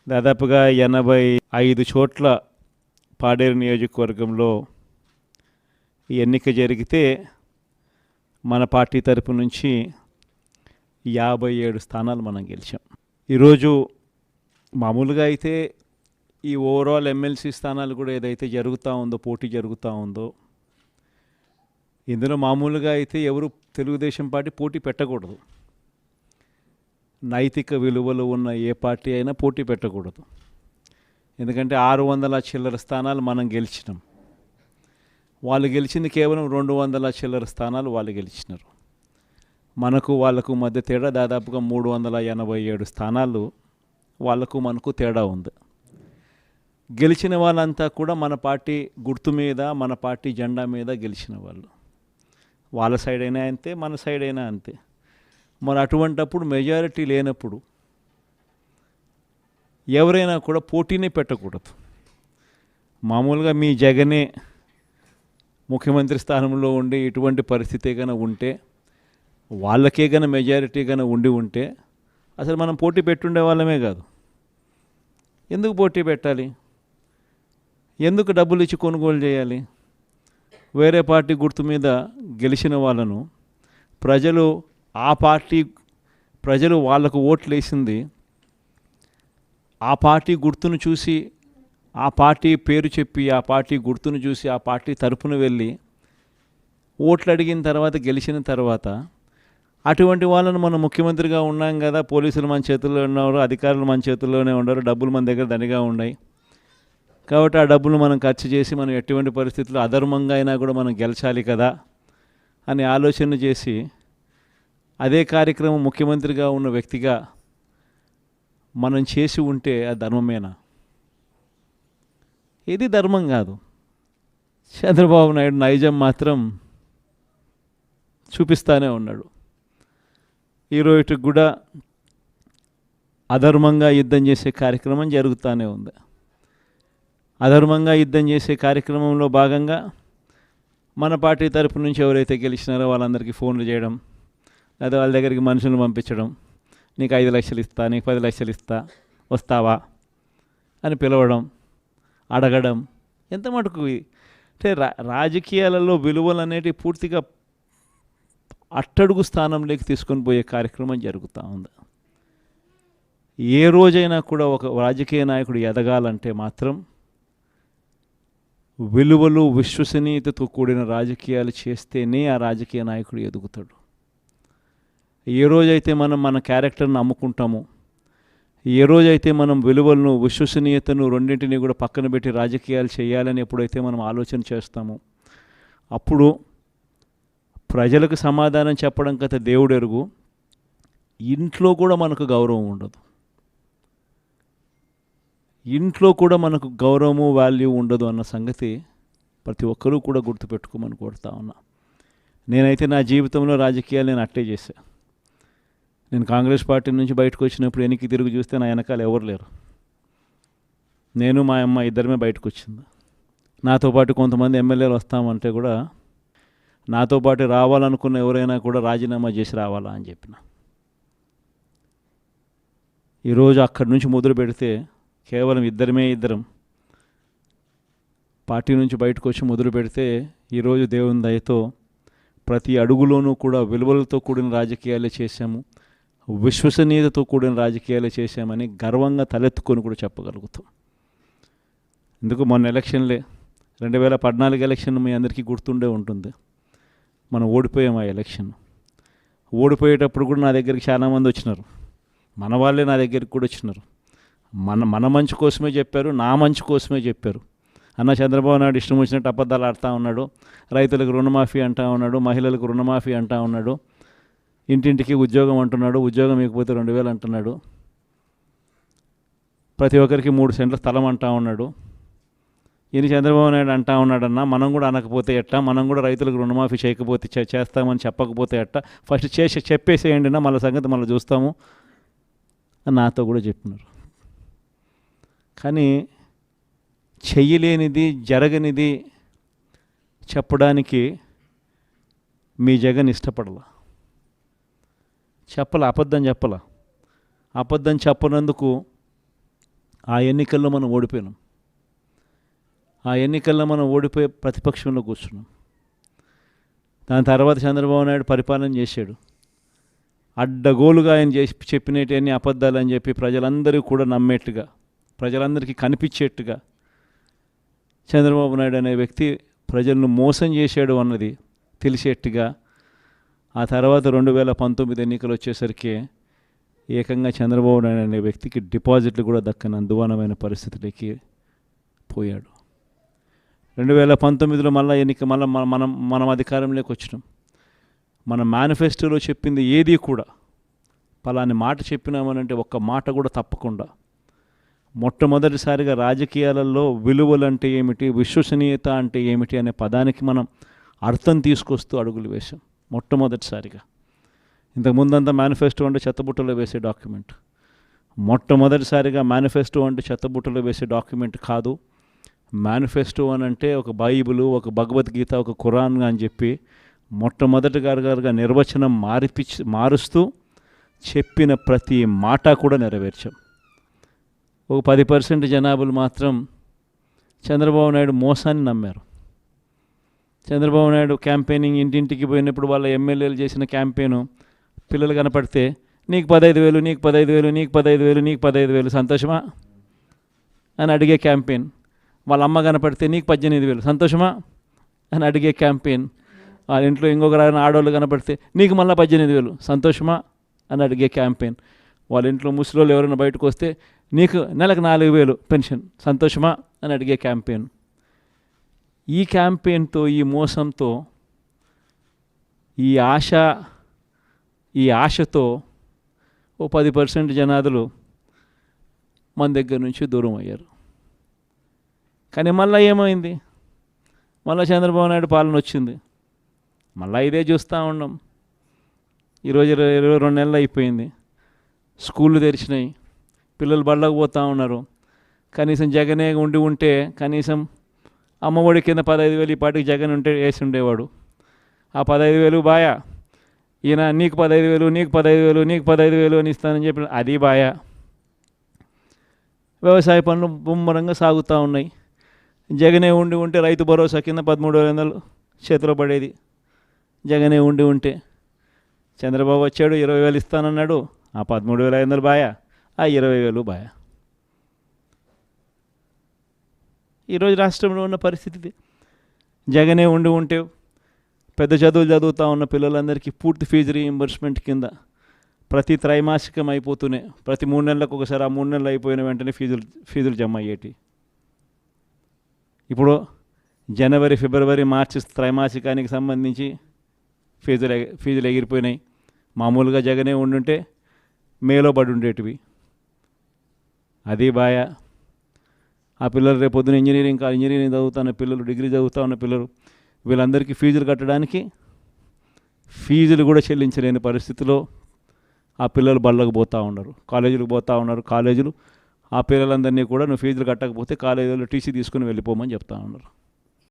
దాదాపుగా 85 చోట్ల పాడేరు నియోజకవర్గంలో ఈ ఎన్నిక జరిగితే మన పార్టీ తరపు నుంచి 57 స్థానాలు మనం గెలిచాం. ఈరోజు మామూలుగా అయితే ఈ ఓవరాల్ ఎమ్మెల్సీ స్థానాలు కూడా ఏదైతే జరుగుతూ ఉందో, పోటీ జరుగుతూ ఉందో, ఇందులో మామూలుగా అయితే ఎవరు తెలుగుదేశం పార్టీ పోటీ పెట్టకూడదు. నైతిక విలువలు ఉన్న ఏ పార్టీ అయినా పోటీ పెట్టకూడదు. ఎందుకంటే 600 చిల్లర స్థానాలు మనం గెలిచినాం. వాళ్ళు గెలిచింది కేవలం 200 చిల్లర స్థానాలు వాళ్ళు గెలిచినారు. మనకు వాళ్ళకు మధ్య తేడా దాదాపుగా 387 స్థానాలు వాళ్ళకు మనకు తేడా ఉంది. గెలిచిన వాళ్ళంతా కూడా మన పార్టీ గుర్తు మీద, మన పార్టీ జెండా మీద గెలిచిన వాళ్ళు. వాళ్ళ సైడ్ అయినా అంతే, మన సైడ్ అయినా అంతే. మరి అటువంటప్పుడు మెజారిటీ లేనప్పుడు ఎవరైనా కూడా పోటీనే పెట్టకూడదు. మామూలుగా మీ జగనే ముఖ్యమంత్రి స్థానంలో ఉండి ఇటువంటి పరిస్థితి కనుక ఉంటే, వాళ్ళకే కనుక మెజారిటీ కనుక ఉంటే అసలు మనం పోటీ పెట్టుండే వాళ్ళమే కాదు. ఎందుకు పోటీ పెట్టాలి? ఎందుకు డబ్బులు ఇచ్చి కొనుగోలు చేయాలి? వేరే పార్టీ గుర్తు మీద గెలిచిన వాళ్ళను ప్రజలు వాళ్ళకు ఓట్లు వేసింది ఆ పార్టీ గుర్తును చూసి, ఆ పార్టీ పేరు చెప్పి, ఆ పార్టీ గుర్తును చూసి, ఆ పార్టీ తరపున వెళ్ళి ఓట్లు అడిగిన తర్వాత, గెలిచిన తర్వాత అటువంటి వాళ్ళను మనం ముఖ్యమంత్రిగా ఉన్నాం కదా, పోలీసులు మన చేతుల్లో ఉన్నారు, అధికారులు మన చేతుల్లోనే ఉన్నారు, డబ్బులు మన దగ్గర దండిగా ఉన్నాయి కాబట్టి ఆ డబ్బులు మనం ఖర్చు చేసి మనం ఎటువంటి పరిస్థితుల్లో అధర్మంగా అయినా కూడా మనం గెలిచాలి కదా అని ఆలోచన చేసి, అదే కార్యక్రమం ముఖ్యమంత్రిగా ఉన్న వ్యక్తిగా మనం చేసి ఉంటే అది ధర్మమేనా? ఇది ధర్మం కాదు. చంద్రబాబు నాయుడు నైజం మాత్రం చూపిస్తూనే ఉన్నాడు. ఈరోజుకి కూడా అధర్మంగా యుద్ధం చేసే కార్యక్రమం జరుగుతూనే ఉంది. అధర్మంగా యుద్ధం చేసే కార్యక్రమంలో భాగంగా మన పార్టీ తరపు నుంచి ఎవరైతే గెలిచినారో వాళ్ళందరికీ ఫోన్లు చేయడం, లేదా వాళ్ళ దగ్గరికి మనుషులను పంపించడం, నీకు 5 లక్షలు ఇస్తా, నీకు 10 లక్షలు ఇస్తా, వస్తావా అని పిలవడం, అడగడం. ఎంత మటుకు అంటే రాజకీయాలలో విలువలు అనేటివి పూర్తిగా అట్టడుగు స్థానంలోకి తీసుకొని పోయే కార్యక్రమం జరుగుతూ ఉంది. ఏ రోజైనా కూడా ఒక రాజకీయ నాయకుడు ఎదగాలంటే మాత్రం విలువలు, విశ్వసనీయతతో కూడిన రాజకీయాలు చేస్తేనే ఆ రాజకీయ నాయకుడు ఎదుగుతాడు. ఏ రోజైతే మనం మన క్యారెక్టర్ని అమ్ముకుంటామో, ఏ రోజైతే మనం విలువలను, విశ్వసనీయతను రెండింటినీ కూడా పక్కన పెట్టి రాజకీయాలు చేయాలని ఎప్పుడైతే మనం ఆలోచన చేస్తామో, అప్పుడు ప్రజలకు సమాధానం చెప్పడం కథ దేవుడు ఎరుగు, ఇంట్లో కూడా మనకు గౌరవం ఉండదు. ఇంట్లో కూడా మనకు గౌరవము, వాల్యూ ఉండదు అన్న సంగతి ప్రతి ఒక్కరూ కూడా గుర్తుపెట్టుకోమని కోరుతా ఉన్నా. నేనైతే నా జీవితంలో రాజకీయాలు నేను అట్టే చేశాను. నేను కాంగ్రెస్ పార్టీ నుంచి బయటకు వచ్చినప్పుడు వెనక్కి తిరిగి చూస్తే నా వెనకాల ఎవరు లేరు. నేను, మా అమ్మ ఇద్దరమే బయటకు వచ్చింది. నాతో పాటు కొంతమంది ఎమ్మెల్యేలు వస్తామంటే కూడా నాతో పాటు రావాలనుకున్న ఎవరైనా కూడా రాజీనామా చేసి రావాలా అని చెప్పిన. ఈరోజు అక్కడి నుంచి మొదలు పెడితే కేవలం ఇద్దరం పార్టీ నుంచి బయటకు వచ్చి మొదలు పెడితే ఈరోజు దేవుని దయతో ప్రతి అడుగులోనూ కూడా విలువలతో కూడిన రాజకీయాలే చేశాము, విశ్వసనీయతతో కూడిన రాజకీయాలే చేశామని గర్వంగా తలెత్తుకొని కూడా చెప్పగలుగుతాం. ఎందుకు మొన్న ఎలక్షన్లే 2014 ఎలక్షన్ మీ అందరికీ గుర్తుండే ఉంటుంది. మనం ఓడిపోయాం ఆ ఎలక్షన్. ఓడిపోయేటప్పుడు కూడా నా దగ్గరికి చాలామంది వచ్చినారు. మన వాళ్ళే నా దగ్గరికి కూడా వచ్చినారు. మన మంచి కోసమే చెప్పారు, నా మంచి కోసమే చెప్పారు. అన్న చంద్రబాబు నాయుడు ఇష్టం వచ్చినట్టు అబద్ధాలు ఆడుతూ ఉన్నాడు, రైతులకు రుణమాఫీ అంటూ ఉన్నాడు, మహిళలకు రుణమాఫీ అంటూ ఉన్నాడు, ఇంటింటికి ఉద్యోగం అంటున్నాడు, ఉద్యోగం ఇకపోతే 2000 అంటున్నాడు, ప్రతి ఒక్కరికి 3 సెంట్ల స్థలం అంటూ ఉన్నాడు. ఈయన చంద్రబాబు నాయుడు అంటూ ఉన్నాడన్నా, మనం కూడా అనకపోతే ఎట్టా, మనం కూడా రైతులకు రుణమాఫీ చేయకపోతే చేస్తామని చెప్పకపోతే ఎట్టా, ఫస్ట్ చెప్పేసేయండి నా, మళ్ళీ సంగతి మళ్ళీ చూస్తాము అని నాతో కూడా చెప్పినారు. కానీ చెయ్యలేనిది, జరగనిది చెప్పడానికి మీ జగన్ ఇష్టపడలా, అబద్ధం చెప్పనందుకు ఆ ఎన్నికల్లో మనం ఓడిపోయినాం. ఆ ఎన్నికల్లో మనం ఓడిపోయి ప్రతిపక్షంలో కూర్చున్నాం. దాని తర్వాత చంద్రబాబు నాయుడు పరిపాలన చేశాడు. అడ్డగోలుగా ఆయన చెప్పినవన్నీ అబద్ధాలు అని చెప్పి ప్రజలందరూ కూడా నమ్మేట్టుగా, ప్రజలందరికీ కనిపించేట్టుగా చంద్రబాబు నాయుడు అనే వ్యక్తి ప్రజలను మోసం చేశాడు అన్నది తెలిసేట్టుగా ఆ తర్వాత 2019 ఎన్నికలు వచ్చేసరికి ఏకంగా చంద్రబాబు నాయుడు అనే వ్యక్తికి డిపాజిట్లు కూడా దక్కని అందువనమైన పరిస్థితులకి పోయాడు. 2019లో మనం అధికారంలోకి వచ్చినాం. మన మేనిఫెస్టోలో చెప్పింది ఏది కూడా పలాని మాట చెప్పినామనంటే ఒక్క మాట కూడా తప్పకుండా మొట్టమొదటిసారిగా రాజకీయాలలో విలువలంటే ఏమిటి, విశ్వసనీయత అంటే ఏమిటి అనే పదానికి మనం అర్థం తీసుకొస్తూ అడుగులు వేశాం మొట్టమొదటిసారిగా. ఇంతకుముందంతా మేనిఫెస్టో అంటే చెత్తబుట్టలో వేసే డాక్యుమెంట్. మొట్టమొదటిసారిగా మేనిఫెస్టో అంటే చెత్తబుట్టలో వేసే డాక్యుమెంట్ కాదు. మేనిఫెస్టో అని అంటే ఒక బైబిలు, ఒక భగవద్గీత, ఒక ఖురాన్ అని చెప్పి మొట్టమొదటిగా నిర్వచనం మారుస్తూ చెప్పిన ప్రతి మాట కూడా నెరవేర్చాం. ఒక 10% జనాభాలు మాత్రం చంద్రబాబు నాయుడు మోసాన్ని నమ్మారు. చంద్రబాబు నాయుడు క్యాంపెయినింగ్ ఇంటింటికి పోయినప్పుడు వాళ్ళ ఎమ్మెల్యేలు చేసిన క్యాంపెయిన్ పిల్లలు కనపడితే నీకు 15,000, నీకు 15,000, నీకు 15,000, నీకు 15,000 సంతోషమా అని అడిగే క్యాంపెయిన్. వాళ్ళ అమ్మ కనపడితే నీకు 18,000 సంతోషమా అని అడిగే క్యాంపెయిన్. వాళ్ళ ఇంట్లో ఇంకొక ఆడవాళ్ళు కనపడితే నీకు మళ్ళీ 18,000 సంతోషమా అని అడిగే క్యాంపెయిన్. వాళ్ళ ఇంట్లో ముసలోళ్ళు ఎవరైనా బయటకు వస్తే నీకు నెలకు 4,000 పెన్షన్ సంతోషమా అని అడిగే క్యాంపెయిన్. ఈ క్యాంపెయిన్తో, ఈ మోసంతో, ఈ ఆశతో ఓ 10% జనాదులు మన దగ్గర నుంచి దూరం అయ్యారు. కానీ మళ్ళీ ఏమైంది? మళ్ళీ చంద్రబాబు నాయుడు పాలన వచ్చింది. మళ్ళీ ఇదే చూస్తూ ఉన్నాం. ఈరోజు 22 నెలలు అయిపోయింది. స్కూళ్ళు తెరిచినాయి, పిల్లలు బళ్ళకు పోతూ ఉన్నారు. కనీసం జగనే ఉంటే కనీసం అమ్మఒడి కింద 15,000 ఈ పాటికి జగన్ ఉంటే వేసి ఉండేవాడు. ఆ 15,000 బాయా, ఈయన నీకు 15,000, నీకు 15,000, నీకు 15,000 అని ఇస్తానని చెప్పి అది బాయా. వ్యవసాయ పనులు ముమ్మరంగా సాగుతూ ఉన్నాయి. జగనే ఉంటే రైతు భరోసా కింద 13,500 చేతిలో పడేది. జగనే ఉంటే చంద్రబాబు వచ్చాడు, 20,000 ఇస్తానన్నాడు. ఆ 13,500 బాయా, ఆ 20,000 బాయా. ఈరోజు రాష్ట్రంలో ఉన్న పరిస్థితి జగనే ఉంటే పెద్ద చదువులు చదువుతూ ఉన్న పిల్లలందరికీ పూర్తి ఫీజు రీయింబర్స్మెంట్ కింద ప్రతి త్రైమాసికం అయిపోతూనే ప్రతి 3 నెలలకు ఒకసారి ఆ 3 నెలలు అయిపోయిన వెంటనే ఫీజులు జమ అయ్యేటి. ఇప్పుడు జనవరి, ఫిబ్రవరి, మార్చి త్రైమాసికానికి సంబంధించి ఫీజులు ఎగిరిపోయినాయి. మామూలుగా జగనే ఉండుంటే మేలో పడి ఉండేటివి. అది బాయా. ఆ పిల్లలు రేపు పొద్దున ఇంజనీరింగ్ చదువుతున్న పిల్లలు, డిగ్రీ చదువుతూ ఉన్న పిల్లలు, వీళ్ళందరికీ ఫీజులు కట్టడానికి ఫీజులు కూడా చెల్లించలేని పరిస్థితిలో ఆ పిల్లలు బళ్ళకు పోతూ ఉన్నారు, కాలేజీలకు పోతూ ఉన్నారు. కాలేజీలు ఆ పిల్లలందరినీ కూడా నువ్వు ఫీజులు కట్టకపోతే కాలేజీలో టీసీ తీసుకుని వెళ్ళిపోమని చెప్తా ఉన్నారు.